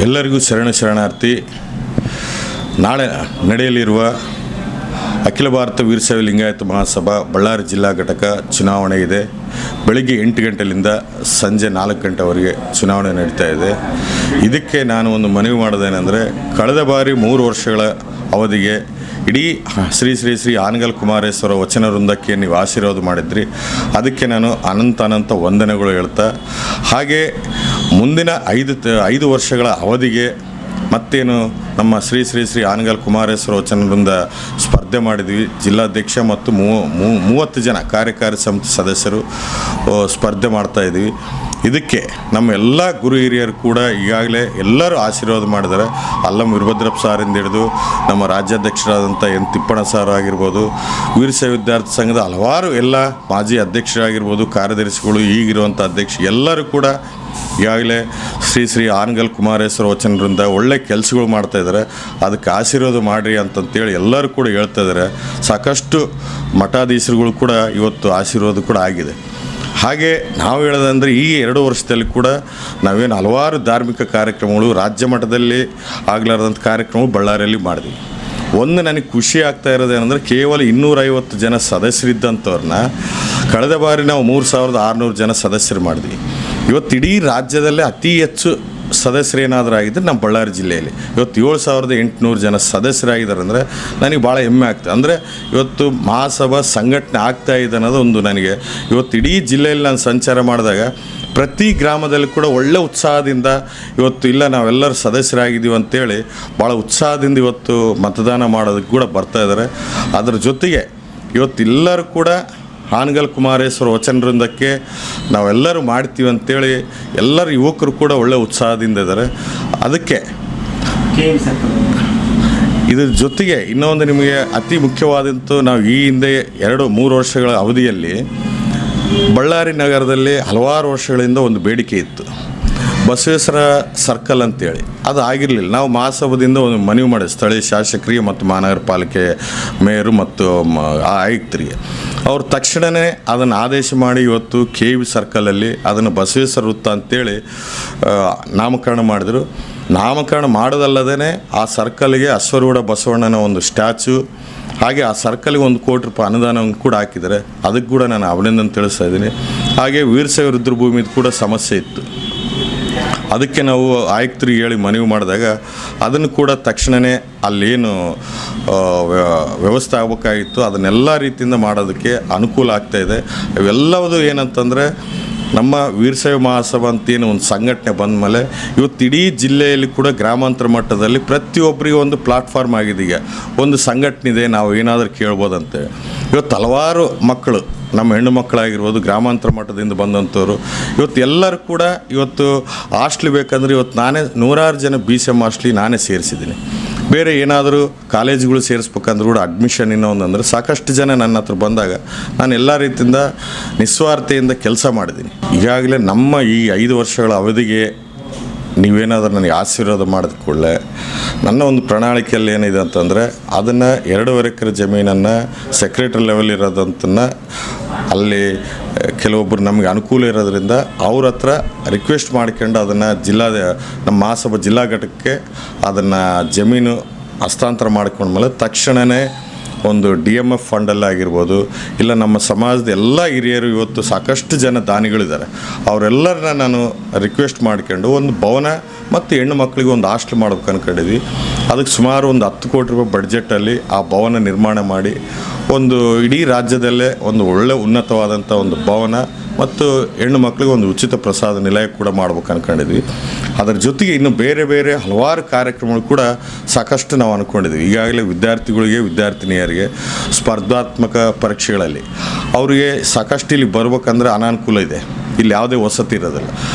ಎಲ್ಲರಿಗೂ ಶರಣಾರ್ಥಿ. ನಾಳೆ ನಡೆಯಲಿರುವ ಅಖಿಲ ಭಾರತ ವೀರಶೈವ ಲಿಂಗಾಯತ ಮಹಾಸಭಾ ಬಳ್ಳಾರಿ ಜಿಲ್ಲಾ ಘಟಕ ಚುನಾವಣೆ ಇದೆ. ಬೆಳಿಗ್ಗೆ 8 ಗಂಟೆಯಿಂದ ಸಂಜೆ 4 ಗಂಟೆವರೆಗೆ ಚುನಾವಣೆ ನಡೀತಾ ಇದೆ. ಇದಕ್ಕೆ ನಾನು ಒಂದು ಮನವಿ ಮಾಡೋದೇನೆಂದರೆ, ಕಳೆದ ಬಾರಿ 3 ವರ್ಷಗಳ ಅವಧಿಗೆ ಇಡೀ ಶ್ರೀ ಶ್ರೀ ಶ್ರೀ ಆನಗಲ್ ಕುಮಾರೇಶ್ವರ ವಚನ ವೃಂದಕ್ಕೆ ನೀವು ಆಶೀರ್ವಾದ ಮಾಡಿದ್ರಿ. ಅದಕ್ಕೆ ನಾನು ಅನಂತ ವಂದನೆಗಳು ಹೇಳ್ತಾ, ಹಾಗೆ ಮುಂದಿನ 5 ವರ್ಷಗಳ ಅವಧಿಗೆ ಮತ್ತೇನು ನಮ್ಮ ಶ್ರೀ ಶ್ರೀ ಶ್ರೀ ಆನಗಲ್ ಕುಮಾರೇಶ್ವರ ವಚನ ವೃಂದ ಸ್ಪರ್ಧೆ ಮಾಡಿದ್ವಿ. ಜಿಲ್ಲಾಧ್ಯಕ್ಷ ಮತ್ತು 30 ಜನ ಕಾರ್ಯಕಾರಿ ಸಮಿತಿ ಸದಸ್ಯರು ಸ್ಪರ್ಧೆ ಮಾಡ್ತಾಯಿದ್ವಿ. ಇದಕ್ಕೆ ನಮ್ಮ ಎಲ್ಲ ಗುರು ಹಿರಿಯರು ಕೂಡ ಈಗಾಗಲೇ ಎಲ್ಲರೂ ಆಶೀರ್ವಾದ ಮಾಡಿದ್ದಾರೆ. ಅಲ್ಲಂ ವೀರಭದ್ರಪ್ಪ ಸಾರಿಂದ ಹಿಡಿದು ನಮ್ಮ ರಾಜ್ಯಾಧ್ಯಕ್ಷರಾದಂಥ ಎನ್ ತಿಪ್ಪಣ್ಣ ಸಾರ್ ಆಗಿರ್ಬೋದು, ವೀರಶೈವ ವಿದ್ಯಾರ್ಥಿ ಸಂಘದ ಹಲವಾರು ಎಲ್ಲ ಮಾಜಿ ಅಧ್ಯಕ್ಷರಾಗಿರ್ಬೋದು, ಕಾರ್ಯದರ್ಶಿಗಳು, ಈಗಿರುವಂಥ ಅಧ್ಯಕ್ಷ ಎಲ್ಲರೂ ಕೂಡ ಈಗಾಗಲೇ ಶ್ರೀ ಶ್ರೀ ಆನಗಲ್ ಕುಮಾರೇಶ್ವರ ವಚನರಿಂದ ಒಳ್ಳೆ ಕೆಲಸಗಳು ಮಾಡ್ತಾಯಿದ್ದಾರೆ. ಅದಕ್ಕೆ ಆಶೀರ್ವಾದ ಮಾಡಿರಿ ಅಂತಂತೇಳಿ ಎಲ್ಲರೂ ಕೂಡ ಹೇಳ್ತಾ ಇದ್ದಾರೆ. ಸಾಕಷ್ಟು ಮಠಾಧೀಶರುಗಳು ಕೂಡ ಇವತ್ತು ಆಶೀರ್ವಾದ ಕೂಡ ಆಗಿದೆ. ಹಾಗೆ ನಾವು ಹೇಳೋದಂದರೆ, ಈ 2 ವರ್ಷದಲ್ಲಿ ಕೂಡ ನಾವೇನು ಹಲವಾರು ಧಾರ್ಮಿಕ ಕಾರ್ಯಕ್ರಮಗಳು ರಾಜ್ಯ ಮಟ್ಟದಲ್ಲಿ ಆಗಲಾರ್ದಂಥ ಕಾರ್ಯಕ್ರಮಗಳು ಬಳ್ಳಾರಿಯಲ್ಲಿ ಮಾಡಿದ್ವಿ. ನನಗೆ ಖುಷಿ ಆಗ್ತಾ ಇರೋದೇನೆಂದರೆ, ಕೇವಲ 250 ಜನ ಸದಸ್ಯರಿದ್ದಂಥವ್ರನ್ನ ಕಳೆದ ಬಾರಿ ನಾವು 3600 ಜನ ಸದಸ್ಯರು ಮಾಡಿದ್ವಿ. ಇವತ್ತು ಇಡೀ ರಾಜ್ಯದಲ್ಲೇ ಅತಿ ಹೆಚ್ಚು ಸದಸ್ಯರೇನಾದರೂ ಆಗಿದ್ದರೆ ನಮ್ಮ ಬಳ್ಳಾರಿ ಜಿಲ್ಲೆಯಲ್ಲಿ ಇವತ್ತು 7800 ಜನ ಸದಸ್ಯರಾಗಿದ್ದಾರೆ. ಅಂದರೆ ನನಗೆ ಭಾಳ ಹೆಮ್ಮೆ ಆಗ್ತದೆ. ಅಂದರೆ ಇವತ್ತು ಮಹಾಸಭಾ ಸಂಘಟನೆ ಆಗ್ತಾಯಿದೆ ಅನ್ನೋದು ಒಂದು ನನಗೆ ಇವತ್ತು ಇಡೀ ಜಿಲ್ಲೆಯಲ್ಲಿ ನಾನು ಸಂಚಾರ ಮಾಡಿದಾಗ ಪ್ರತಿ ಗ್ರಾಮದಲ್ಲಿ ಕೂಡ ಒಳ್ಳೆ ಉತ್ಸಾಹದಿಂದ ಇವತ್ತು ಇಲ್ಲ ನಾವೆಲ್ಲರೂ ಸದಸ್ಯರಾಗಿದ್ದೀವಿ ಅಂತೇಳಿ ಭಾಳ ಉತ್ಸಾಹದಿಂದ ಇವತ್ತು ಮತದಾನ ಮಾಡೋದಕ್ಕೆ ಕೂಡ ಬರ್ತಾಯಿದ್ದಾರೆ. ಅದರ ಜೊತೆಗೆ ಇವತ್ತೆಲ್ಲರೂ ಕೂಡ ಆನಗಲ್ ಕುಮಾರೇಶ್ವರ ವಚನ ವೃಂದಕ್ಕೆ ನಾವೆಲ್ಲರೂ ಮಾಡ್ತೀವಿ ಅಂತೇಳಿ ಎಲ್ಲರೂ ಯುವಕರು ಕೂಡ ಒಳ್ಳೆ ಉತ್ಸಾಹದಿಂದ ಇದ್ದಾರೆ. ಅದಕ್ಕೆ ಇದ್ರ ಜೊತೆಗೆ ಇನ್ನೊಂದು ನಿಮಗೆ ಅತಿ ಮುಖ್ಯವಾದಂಥ, ನಾವು ಈ ಹಿಂದೆ 2-3 ವರ್ಷಗಳ ಅವಧಿಯಲ್ಲಿ ಬಳ್ಳಾರಿ ನಗರದಲ್ಲಿ ಹಲವಾರು ವರ್ಷಗಳಿಂದ ಒಂದು ಬೇಡಿಕೆ ಇತ್ತು, ಬಸವೇಶ್ವರ ಸರ್ಕಲ್ ಅಂತೇಳಿ. ಅದು ಆಗಿರಲಿಲ್ಲ. ನಾವು ಮಹಾಸಭಾದಿಂದ ಒಂದು ಮನವಿ ಮಾಡಿದ್ವಿ ಸ್ಥಳೀಯ ಶಾಸಕರಿಗೆ ಮತ್ತು ಮಹಾನಗರ ಪಾಲಿಕೆ ಮೇಯರು ಮತ್ತು ಆಯುಕ್ತರಿಗೆ. ಅವರು ತಕ್ಷಣವೇ ಅದನ್ನು ಆದೇಶ ಮಾಡಿ ಇವತ್ತು KV ಸರ್ಕಲಲ್ಲಿ ಅದನ್ನು ಬಸವೇಶ್ವರ ವೃತ್ತ ಅಂತೇಳಿ ನಾಮಕರಣ ಮಾಡಿದರು. ನಾಮಕರಣ ಮಾಡೋದಲ್ಲದೇ ಆ ಸರ್ಕಲ್ಗೆ ಅಶ್ವರೂಢ ಬಸವಣ್ಣನ ಒಂದು ಸ್ಟ್ಯಾಚು, ಹಾಗೆ ಆ ಸರ್ಕಲ್ಗೆ 1 ಕೋಟಿ ರೂಪಾಯಿ ಅನುದಾನವನ್ನು ಕೂಡ ಹಾಕಿದ್ದಾರೆ. ಅದಕ್ಕೆ ಕೂಡ ನಾನು ಅಭಿನಂದನೆ ತಿಳಿಸ್ತಾ ಇದ್ದೀನಿ. ಹಾಗೆ ವೀರಶೈವ ರುದ್ರಭೂಮಿದು ಕೂಡ ಸಮಸ್ಯೆ ಇತ್ತು. ಅದಕ್ಕೆ ನಾವು ಆಯುಕ್ತರಿಗೆ ಹೇಳಿ ಮನವಿ ಮಾಡಿದಾಗ ಅದನ್ನು ಕೂಡ ತಕ್ಷಣವೇ ಅಲ್ಲೇನು ವ್ಯವಸ್ಥೆ ಆಗಬೇಕಾಗಿತ್ತು ಅದನ್ನೆಲ್ಲ ರೀತಿಯಿಂದ ಮಾಡೋದಕ್ಕೆ ಅನುಕೂಲ ಆಗ್ತಾಯಿದೆ. ಇವೆಲ್ಲವುದು ಏನಂತಂದರೆ, ನಮ್ಮ ವೀರಶೈವ ಮಹಾಸಭಾ ಅಂತೇನು ಒಂದು ಸಂಘಟನೆ ಬಂದ ಮೇಲೆ ಇವತ್ತು ಇಡೀ ಜಿಲ್ಲೆಯಲ್ಲಿ ಕೂಡ ಗ್ರಾಮಾಂತರ ಮಟ್ಟದಲ್ಲಿ ಪ್ರತಿಯೊಬ್ಬರಿಗೆ ಒಂದು ಪ್ಲಾಟ್ಫಾರ್ಮ್ ಆಗಿದೆ. ಈಗ ಒಂದು ಸಂಘಟನೆ ಇದೆ, ನಾವು ಏನಾದರೂ ಕೇಳ್ಬೋದಂತೆ. ಇವತ್ತು ಹಲವಾರು ಮಕ್ಕಳು, ನಮ್ಮ ಹೆಣ್ಣು ಮಕ್ಕಳಾಗಿರ್ಬೋದು, ಗ್ರಾಮಾಂತರ ಮಟ್ಟದಿಂದ ಬಂದಂಥವ್ರು ಇವತ್ತು ಎಲ್ಲರೂ ಕೂಡ ಇವತ್ತು ಹಾಸ್ಟ್ಲ್ ಬೇಕಂದ್ರೆ ಇವತ್ತು ನಾನೇ 100 ಜನ BCM ಹಾಸ್ಟ್ಲಿಗೆ ನಾನೇ ಸೇರಿಸಿದ್ದೀನಿ. ಬೇರೆ ಏನಾದರೂ ಕಾಲೇಜುಗಳು ಸೇರಿಸ್ಬೇಕಂದ್ರೂ ಕೂಡ ಅಡ್ಮಿಷನ್ ಇನ್ನೊಂದಂದರೆ ಸಾಕಷ್ಟು ಜನ ನನ್ನ ಹತ್ರ ಬಂದಾಗ ನಾನು ಎಲ್ಲ ರೀತಿಯಿಂದ ನಿಸ್ವಾರ್ಥೆಯಿಂದ ಕೆಲಸ ಮಾಡಿದ್ದೀನಿ. ಈಗಾಗಲೇ ನಮ್ಮ ಈ 5 ವರ್ಷಗಳ ಅವಧಿಗೆ ನೀವೇನಾದರೂ ನನಗೆ ಆಶೀರ್ವಾದ ಮಾಡಿದ ಕೂಡಲೇ ನನ್ನ ಒಂದು ಪ್ರಣಾಳಿಕೆಯಲ್ಲಿ ಏನಿದೆ ಅಂತಂದರೆ, ಅದನ್ನು 2.5 ಎಕರೆ ಜಮೀನನ್ನು ಸೆಕ್ರೆಟರಿ ಲೆವೆಲ್ ಇರೋದಂತನ್ನು ಅಲ್ಲಿ ಕೆಲವೊಬ್ಬರು ನಮಗೆ ಅನುಕೂಲ ಇರೋದ್ರಿಂದ ಅವ್ರ ಹತ್ರ ರಿಕ್ವೆಸ್ಟ್ ಮಾಡ್ಕೊಂಡು ಅದನ್ನು ನಮ್ಮ ಮಹಾಸಭಾ ಜಿಲ್ಲಾ ಘಟಕಕ್ಕೆ ಅದನ್ನು ಜಮೀನು ಹಸ್ತಾಂತರ ಮಾಡ್ಕೊಂಡ್ಮೇಲೆ ತಕ್ಷಣವೇ ಒಂದು DMF ಫಂಡಲ್ಲಿ ಆಗಿರ್ಬೋದು, ಇಲ್ಲ ನಮ್ಮ ಸಮಾಜದ ಎಲ್ಲ ಹಿರಿಯರು ಇವತ್ತು ಸಾಕಷ್ಟು ಜನ ದಾನಿಗಳಿದ್ದಾರೆ, ಅವರೆಲ್ಲರನ್ನ ನಾನು ರಿಕ್ವೆಸ್ಟ್ ಮಾಡ್ಕೊಂಡು ಒಂದು ಭವನ ಮತ್ತು ಹೆಣ್ಣು ಮಕ್ಕಳಿಗೆ ಒಂದು ಹಾಸ್ಟೆಲ್ ಮಾಡ್ಬೇಕು ಅಂದ್ಕೊಂಡಿದ್ವಿ. ಅದಕ್ಕೆ ಸುಮಾರು ಒಂದು 10 ಕೋಟಿ ರೂಪಾಯಿ ಬಡ್ಜೆಟಲ್ಲಿ ಆ ಭವನ ನಿರ್ಮಾಣ ಮಾಡಿ ಒಂದು ಇಡೀ ರಾಜ್ಯದಲ್ಲೇ ಒಂದು ಒಳ್ಳೆ ಉನ್ನತವಾದಂಥ ಒಂದು ಭವನ ಮತ್ತು ಹೆಣ್ಣು ಮಕ್ಕಳಿಗೆ ಒಂದು ಉಚಿತ ಪ್ರಸಾದ ನಿಲಯ ಕೂಡ ಮಾಡ್ಬೇಕು ಅಂದ್ಕೊಂಡಿದ್ವಿ. ಅದರ ಜೊತೆಗೆ ಇನ್ನು ಬೇರೆ ಬೇರೆ ಹಲವಾರು ಕಾರ್ಯಕ್ರಮಗಳು ಕೂಡ ಸಾಕಷ್ಟು ನಾವು ಅಂದ್ಕೊಂಡಿದ್ವಿ. ಈಗಾಗಲೇ ವಿದ್ಯಾರ್ಥಿಗಳಿಗೆ, ವಿದ್ಯಾರ್ಥಿನಿಯರಿಗೆ ಸ್ಪರ್ಧಾತ್ಮಕ ಪರೀಕ್ಷೆಗಳಲ್ಲಿ ಅವರಿಗೆ ಸಾಕಷ್ಟು ಇಲ್ಲಿ ಬರ್ಬೇಕಂದ್ರೆ ಅನಾನುಕೂಲ ಇದೆ. ಇಲ್ಲಿ ಯಾವುದೇ ವಸತಿ ಇರೋದಿಲ್ಲ.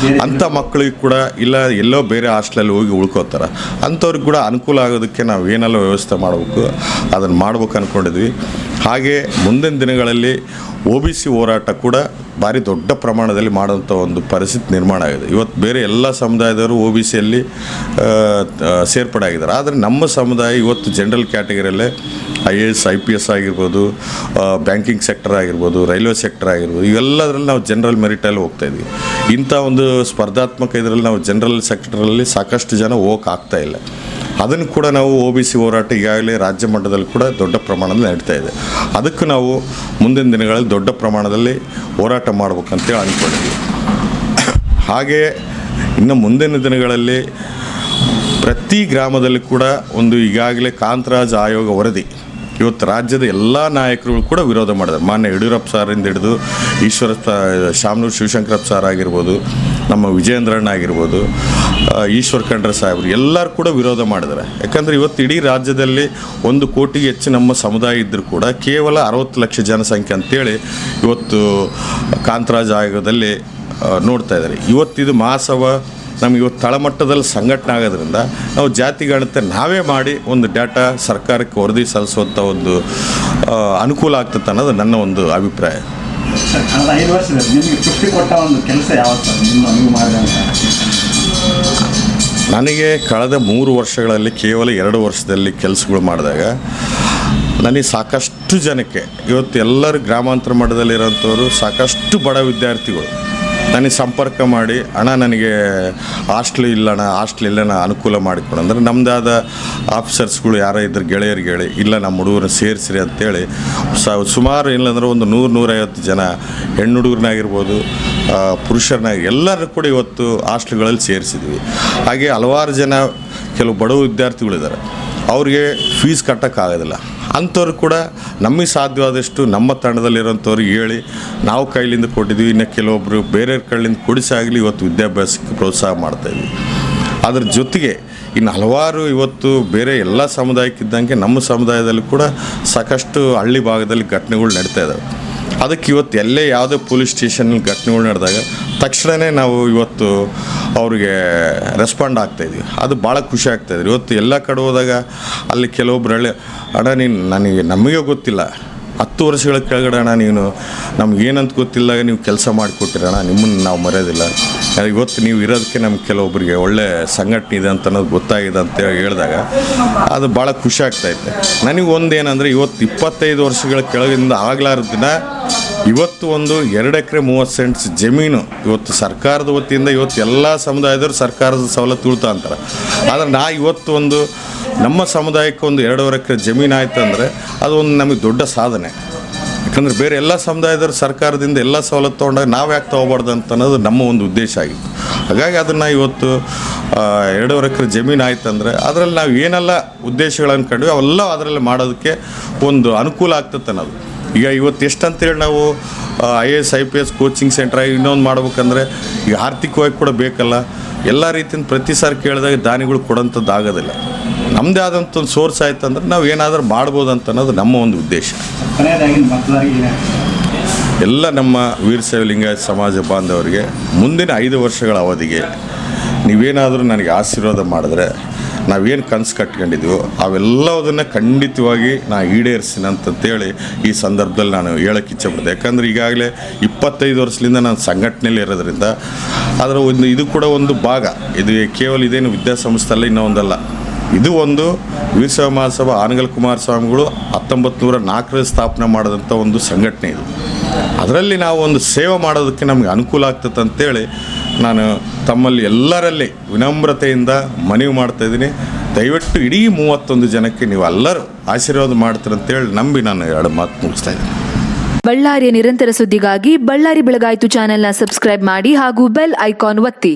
ಅಂಥ ಮಕ್ಕಳಿಗೆ ಕೂಡ ಇಲ್ಲ ಎಲ್ಲೋ ಬೇರೆ ಹಾಸ್ಟೆಲಲ್ಲಿ ಹೋಗಿ ಉಳ್ಕೋತಾರೆ. ಅಂಥವ್ರಿಗೆ ಕೂಡ ಅನುಕೂಲ ಆಗೋದಕ್ಕೆ ನಾವು ಏನೆಲ್ಲ ವ್ಯವಸ್ಥೆ ಮಾಡಬೇಕು ಅದನ್ನು ಮಾಡ್ಬೇಕು ಅಂದ್ಕೊಂಡಿದ್ವಿ. ಹಾಗೆ ಮುಂದಿನ ದಿನಗಳಲ್ಲಿ OBC ಹೋರಾಟ ಕೂಡ ಭಾರಿ ದೊಡ್ಡ ಪ್ರಮಾಣದಲ್ಲಿ ಮಾಡುವಂಥ ಒಂದು ಪರಿಸ್ಥಿತಿ ನಿರ್ಮಾಣ ಆಗಿದೆ. ಇವತ್ತು ಬೇರೆ ಎಲ್ಲ ಸಮುದಾಯದವರು OBCಯಲ್ಲಿ ಸೇರ್ಪಡೆ ಆಗಿದ್ದಾರೆ. ಆದರೆ ನಮ್ಮ ಸಮುದಾಯ ಇವತ್ತು ಜನರಲ್ ಕ್ಯಾಟಗರಿಯಲ್ಲೇ IAS IPS ಆಗಿರ್ಬೋದು, ಬ್ಯಾಂಕಿಂಗ್ ಸೆಕ್ಟರ್ ಆಗಿರ್ಬೋದು, ರೈಲ್ವೆ ಸೆಕ್ಟರ್ ಆಗಿರ್ಬೋದು, ಇವೆಲ್ಲದರಲ್ಲಿ ನಾವು ಜನರಲ್ ಮೆರಿಟಲ್ಲಿ ಹೋಗ್ತಾಯಿದ್ವಿ. ಇಂಥ ಒಂದು ಸ್ಪರ್ಧಾತ್ಮಕ ಇದರಲ್ಲಿ ನಾವು ಜನರಲ್ ಸೆಕ್ಟರಲ್ಲಿ ಸಾಕಷ್ಟು ಜನ ಹೋಗಕ್ಕೆ ಆಗ್ತಾಯಿಲ್ಲ. ಅದನ್ನು ಕೂಡ ನಾವು OBC ಹೋರಾಟ ಈಗಾಗಲೇ ರಾಜ್ಯ ಮಟ್ಟದಲ್ಲಿ ಕೂಡ ದೊಡ್ಡ ಪ್ರಮಾಣದಲ್ಲಿ ನಡೀತಾ ಇದೆ. ಅದಕ್ಕೆ ನಾವು ಮುಂದಿನ ದಿನಗಳಲ್ಲಿ ದೊಡ್ಡ ಪ್ರಮಾಣದಲ್ಲಿ ಹೋರಾಟ ಮಾಡ್ಬೇಕಂತೇಳಿ ಅಂದ್ಕೊಂಡಿದ್ವಿ. ಹಾಗೆ ಇನ್ನು ಮುಂದಿನ ದಿನಗಳಲ್ಲಿ ಪ್ರತಿ ಗ್ರಾಮದಲ್ಲಿ ಕೂಡ ಒಂದು ಈಗಾಗಲೇ ಕಾಂತರಾಜ್ ಆಯೋಗ ವರದಿ ಇವತ್ತು ರಾಜ್ಯದ ಎಲ್ಲ ನಾಯಕರುಗಳು ಕೂಡ ವಿರೋಧ ಮಾಡಿದ್ದಾರೆ. ಮಾನ್ಯ ಯಡಿಯೂರಪ್ಪ ಸಾರಿಂದ ಹಿಡಿದು ಶಾಮನೂರು ಶಿವಶಂಕರಪ್ಪ ಸಾರ್ ಆಗಿರ್ಬೋದು, ನಮ್ಮ ವಿಜಯೇಂದ್ರಣ್ಣ ಆಗಿರ್ಬೋದು, ಈಶ್ವರ್ ಖಂಡ್ರೆ ಸಾಹೇಬರು ಎಲ್ಲರೂ ಕೂಡ ವಿರೋಧ ಮಾಡಿದ್ದಾರೆ. ಯಾಕಂದರೆ ಇವತ್ತು ಇಡೀ ರಾಜ್ಯದಲ್ಲಿ 1 ಕೋಟಿಗೆ ಹೆಚ್ಚು ನಮ್ಮ ಸಮುದಾಯ ಇದ್ದರೂ ಕೂಡ ಕೇವಲ 60 ಲಕ್ಷ ಜನಸಂಖ್ಯೆ ಅಂತೇಳಿ ಇವತ್ತು ಕಾಂತರಾಜ್ ಆಯೋಗದಲ್ಲಿ ನೋಡ್ತಾ ಇದ್ದಾರೆ. ಇವತ್ತಿದು ಮಹಾಸಭಾ ನಮಗೆ ಇವತ್ತು ತಳಮಟ್ಟದಲ್ಲಿ ಸಂಘಟನೆ ಆಗೋದ್ರಿಂದ ನಾವು ಜಾತಿ ಗಣತಿ ನಾವೇ ಮಾಡಿ ಒಂದು ಡಾಟಾ ಸರ್ಕಾರಕ್ಕೆ ವರದಿ ಸಲ್ಲಿಸುವಂಥ ಒಂದು ಅನುಕೂಲ ಆಗ್ತದೆ ಅನ್ನೋದು ನನ್ನ ಒಂದು ಅಭಿಪ್ರಾಯ. ಕಳೆದ 5 ವರ್ಷದಲ್ಲಿ ನಿಮಗೆ ತೃಪ್ತಿ ಕೊಟ್ಟ ಒಂದು ಕೆಲಸ ಯಾವತ್ತು ನೀವು ಮಾಡಿದಂಥ? ನನಗೆ ಕಳೆದ 3 ವರ್ಷಗಳಲ್ಲಿ ಕೇವಲ 2 ವರ್ಷದಲ್ಲಿ ಕೆಲಸಗಳು ಮಾಡಿದಾಗ ನನಗೆ ಸಾಕಷ್ಟು ಜನಕ್ಕೆ ಇವತ್ತು ಎಲ್ಲರೂ ಗ್ರಾಮಾಂತರ ಮಟ್ಟದಲ್ಲಿರೋಂಥವ್ರು ಸಾಕಷ್ಟು ಬಡ ವಿದ್ಯಾರ್ಥಿಗಳು ನನಗೆ ಸಂಪರ್ಕ ಮಾಡಿ, ಅಣ್ಣ ನನಗೆ ಹಾಸ್ಟ್ಲ್ ಇಲ್ಲಣ್ಣ, ಹಾಸ್ಟ್ಲ್ ಇಲ್ಲಣ್ಣ ಅನುಕೂಲ ಮಾಡಿಕೊಡು ಅಂದರೆ ನಮ್ಮದಾದ ಆಫೀಸರ್ಸ್ಗಳು ಯಾರೋ ಇದ್ದರು ಗೆಳೆಯರಿಗೆ ಹೇಳಿ ಇಲ್ಲ ನಮ್ಮ ಹುಡುಗರನ್ನ ಸೇರಿಸ್ರಿ ಅಂತೇಳಿ ಸುಮಾರು ಇಲ್ಲಂದ್ರೆ ಒಂದು 100-150 ಜನ ಹೆಣ್ಣು ಹುಡುಗರನ್ನಾಗಿರ್ಬೋದು, ಪುರುಷರನ್ನಾಗಿ ಎಲ್ಲರೂ ಕೂಡ ಇವತ್ತು ಹಾಸ್ಟ್ಲ್ಗಳಲ್ಲಿ ಸೇರಿಸಿದ್ವಿ. ಹಾಗೆ ಹಲವಾರು ಜನ ಕೆಲವು ಬಡವ ವಿದ್ಯಾರ್ಥಿಗಳಿದ್ದಾರೆ, ಅವ್ರಿಗೆ ಫೀಸ್ ಕಟ್ಟೋಕ್ಕಾಗೋದಿಲ್ಲ. ಅಂಥವ್ರು ಕೂಡ ನಮಗೆ ಸಾಧ್ಯವಾದಷ್ಟು ನಮ್ಮ ತಂಡದಲ್ಲಿರೋಂಥವ್ರಿಗೆ ಹೇಳಿ ನಾವು ಕೈಲಿಂದ ಕೊಟ್ಟಿದ್ವಿ. ಇನ್ನು ಕೆಲವೊಬ್ಬರು ಬೇರೆಯವ್ರ ಕೈಲಿಂದ ಕೊಡಿಸಾಗಲಿ ಇವತ್ತು ವಿದ್ಯಾಭ್ಯಾಸಕ್ಕೆ ಪ್ರೋತ್ಸಾಹ ಮಾಡ್ತಾಯಿದ್ವಿ. ಅದ್ರ ಜೊತೆಗೆ ಇನ್ನು ಹಲವಾರು ಇವತ್ತು ಬೇರೆ ಎಲ್ಲ ಸಮುದಾಯಕ್ಕಿದ್ದಂಗೆ ನಮ್ಮ ಸಮುದಾಯದಲ್ಲಿ ಕೂಡ ಸಾಕಷ್ಟು ಹಳ್ಳಿ ಭಾಗದಲ್ಲಿ ಘಟನೆಗಳು ನಡೀತಾ ಇದ್ದಾವೆ. ಅದಕ್ಕೆ ಇವತ್ತು ಎಲ್ಲೇ ಯಾವುದೇ ಪೊಲೀಸ್ ಸ್ಟೇಷನಲ್ಲಿ ಘಟನೆಗಳು ನಡೆದಾಗ ತಕ್ಷಣವೇ ನಾವು ಇವತ್ತು ಅವ್ರಿಗೆ ರೆಸ್ಪಾಂಡ್ ಆಗ್ತಾಯಿದ್ವಿ. ಅದು ಭಾಳ ಖುಷಿ ಆಗ್ತಾಯಿದ್ರು. ಇವತ್ತು ಎಲ್ಲ ಕಡೆ ಹೋದಾಗ ಅಲ್ಲಿ ಕೆಲವೊಬ್ರು ಅಣ್ಣ ನೀನು ನಮಗೆ ಗೊತ್ತಿಲ್ಲ, 10 ವರ್ಷಗಳ ಕೆಳಗಡೆ ಅಣ್ಣ ನೀನು ನಮಗೇನಂತ ಗೊತ್ತಿಲ್ಲ, ನೀವು ಕೆಲಸ ಮಾಡಿಕೊಟ್ಟಿರೋಣ, ನಿಮ್ಮನ್ನು ನಾವು ಮರೆಯೋದಿಲ್ಲ. ಇವತ್ತು ನೀವು ಇರೋದಕ್ಕೆ ನಮ್ಗೆ ಕೆಲವೊಬ್ಬರಿಗೆ ಒಳ್ಳೆ ಸಂಘಟನೆ ಇದೆ ಅಂತ ಅನ್ನೋದು ಗೊತ್ತಾಗಿದೆ ಅಂತ ಹೇಳಿದಾಗ ಅದು ಭಾಳ ಖುಷಿ ಆಗ್ತಾಯಿದೆ. ನನಗೆ ಒಂದೇನಂದರೆ ಇವತ್ತು 25 ವರ್ಷಗಳ ಕೆಳಗಿಂದ ಆಗಲಾರ ದಿನ ಇವತ್ತು ಒಂದು 2 ಎಕರೆ 30 ಸೆಂಟ್ಸ್ ಜಮೀನು ಇವತ್ತು ಸರ್ಕಾರದ ವತಿಯಿಂದ ಇವತ್ತು ಎಲ್ಲ ಸಮುದಾಯದವರು ಸರ್ಕಾರದ ಸವಲತ್ತುಗಳು ಅಂತಾರೆ. ಆದರೆ ಇವತ್ತು ಒಂದು ನಮ್ಮ ಸಮುದಾಯಕ್ಕೆ ಒಂದು 2.5 ಎಕರೆ ಜಮೀನು ಆಯ್ತು ಅಂದರೆ ಅದು ಒಂದು ನಮಗೆ ದೊಡ್ಡ ಸಾಧನೆ. ಯಾಕಂದರೆ ಬೇರೆ ಎಲ್ಲ ಸಮುದಾಯದವರು ಸರ್ಕಾರದಿಂದ ಎಲ್ಲ ಸವಲತ್ತು ತೊಗೊಂಡಾಗ ನಾವು ಯಾಕೆ ತೊಗೋಬಾರ್ದು ಅಂತ ಅನ್ನೋದು ನಮ್ಮ ಒಂದು ಉದ್ದೇಶ ಆಗಿತ್ತು. ಹಾಗಾಗಿ ಅದನ್ನು ಇವತ್ತು 2.5 ಎಕರೆ ಜಮೀನು ಆಯ್ತು ಅಂದರೆ ಅದರಲ್ಲಿ ನಾವು ಏನೆಲ್ಲ ಉದ್ದೇಶಗಳು ಅಂದ್ಕೊಂಡ್ವಿ ಅವೆಲ್ಲ ಅದರಲ್ಲಿ ಮಾಡೋದಕ್ಕೆ ಒಂದು ಅನುಕೂಲ ಆಗ್ತದೆ ಅನ್ನೋದು. ಈಗ ಇವತ್ತು ಎಷ್ಟಂತೇಳಿ ನಾವು IAS IPS ಕೋಚಿಂಗ್ ಸೆಂಟ್ರಾಗಿ ಇನ್ನೊಂದು ಮಾಡ್ಬೇಕಂದ್ರೆ ಈಗ ಆರ್ಥಿಕವಾಗಿ ಕೂಡ ಬೇಕಲ್ಲ. ಎಲ್ಲ ರೀತಿಯಿಂದ ಪ್ರತಿ ಸಾರಿ ಕೇಳಿದಾಗ ದಾನಿಗಳು ಕೊಡೋಂಥದ್ದು ಆಗೋದಿಲ್ಲ. ನಮ್ಮದೇ ಆದಂಥ ಒಂದು ಸೋರ್ಸ್ ಆಯ್ತು ಅಂದ್ರೆ ನಾವು ಏನಾದರೂ ಮಾಡ್ಬೋದು ಅಂತ ಅನ್ನೋದು ನಮ್ಮ ಒಂದು ಉದ್ದೇಶ. ಎಲ್ಲ ನಮ್ಮ ವೀರಶೈವ ಲಿಂಗಾಯತ ಸಮಾಜ ಬಾಂಧವರಿಗೆ ಮುಂದಿನ 5 ವರ್ಷಗಳ ಅವಧಿಗೆ ನೀವೇನಾದರೂ ನನಗೆ ಆಶೀರ್ವಾದ ಮಾಡಿದ್ರೆ ನಾವೇನು ಕನಸು ಕಟ್ಕೊಂಡಿದ್ದೀವೋ ಅವೆಲ್ಲದನ್ನು ಖಂಡಿತವಾಗಿ ನಾನು ಈಡೇರಿಸ್ತೀನಿ ಅಂತೇಳಿ ಈ ಸಂದರ್ಭದಲ್ಲಿ ನಾನು ಹೇಳೋಕ್ಕೆ ಇಚ್ಛೆಪಡ್ತೆ. ಯಾಕಂದರೆ ಈಗಾಗಲೇ 25 ವರ್ಷದಿಂದ ನಾನು ಸಂಘಟನೆಯಲ್ಲಿ ಇರೋದ್ರಿಂದ ಅದರ ಒಂದು ಇದು ಕೂಡ ಒಂದು ಭಾಗ. ಇದು ಕೇವಲ ಇದೇನು ವಿದ್ಯಾಸಂಸ್ಥೆ ಅಲ್ಲ, ಇನ್ನೂ ಒಂದಲ್ಲ. ಇದು ಒಂದು ವೀರಶೈವ ಮಹಾಸಭಾ ಆನಗಲ್ ಕುಮಾರಸ್ವಾಮಿಗಳು 1904ರಲ್ಲಿ ಸ್ಥಾಪನೆ ಮಾಡಿದಂಥ ಒಂದು ಸಂಘಟನೆ. ಇದು ಅದರಲ್ಲಿ ನಾವು ಒಂದು ಸೇವೆ ಮಾಡೋದಕ್ಕೆ ನಮಗೆ ಅನುಕೂಲ ಆಗ್ತದೆ ಅಂತೇಳಿ ನಾನು ತಮ್ಮಲ್ಲಿ ಎಲ್ಲರಲ್ಲಿ ವಿನಮ್ರತೆಯಿಂದ ಮನವಿ ಮಾಡ್ತಾಯಿದ್ದೀನಿ. ದಯವಿಟ್ಟು ಇಡೀ 31 ಜನಕ್ಕೆ ನೀವು ಎಲ್ಲರೂ ಆಶೀರ್ವಾದ ಮಾಡ್ತೀರಂತೇಳಿ ನಂಬಿ ನಾನು 2 ಮಾತು ಮುಗಿಸ್ತಾ ಇದ್ದೀನಿ. ಬಳ್ಳಾರಿಯ ನಿರಂತರ ಸುದ್ದಿಗಾಗಿ ಬಳ್ಳಾರಿ ಬೆಳಗಾಯಿತು ಚಾನೆಲ್ನ ಸಬ್ಸ್ಕ್ರೈಬ್ ಮಾಡಿ ಹಾಗೂ ಬೆಲ್ ಐಕಾನ್ ಒತ್ತಿ.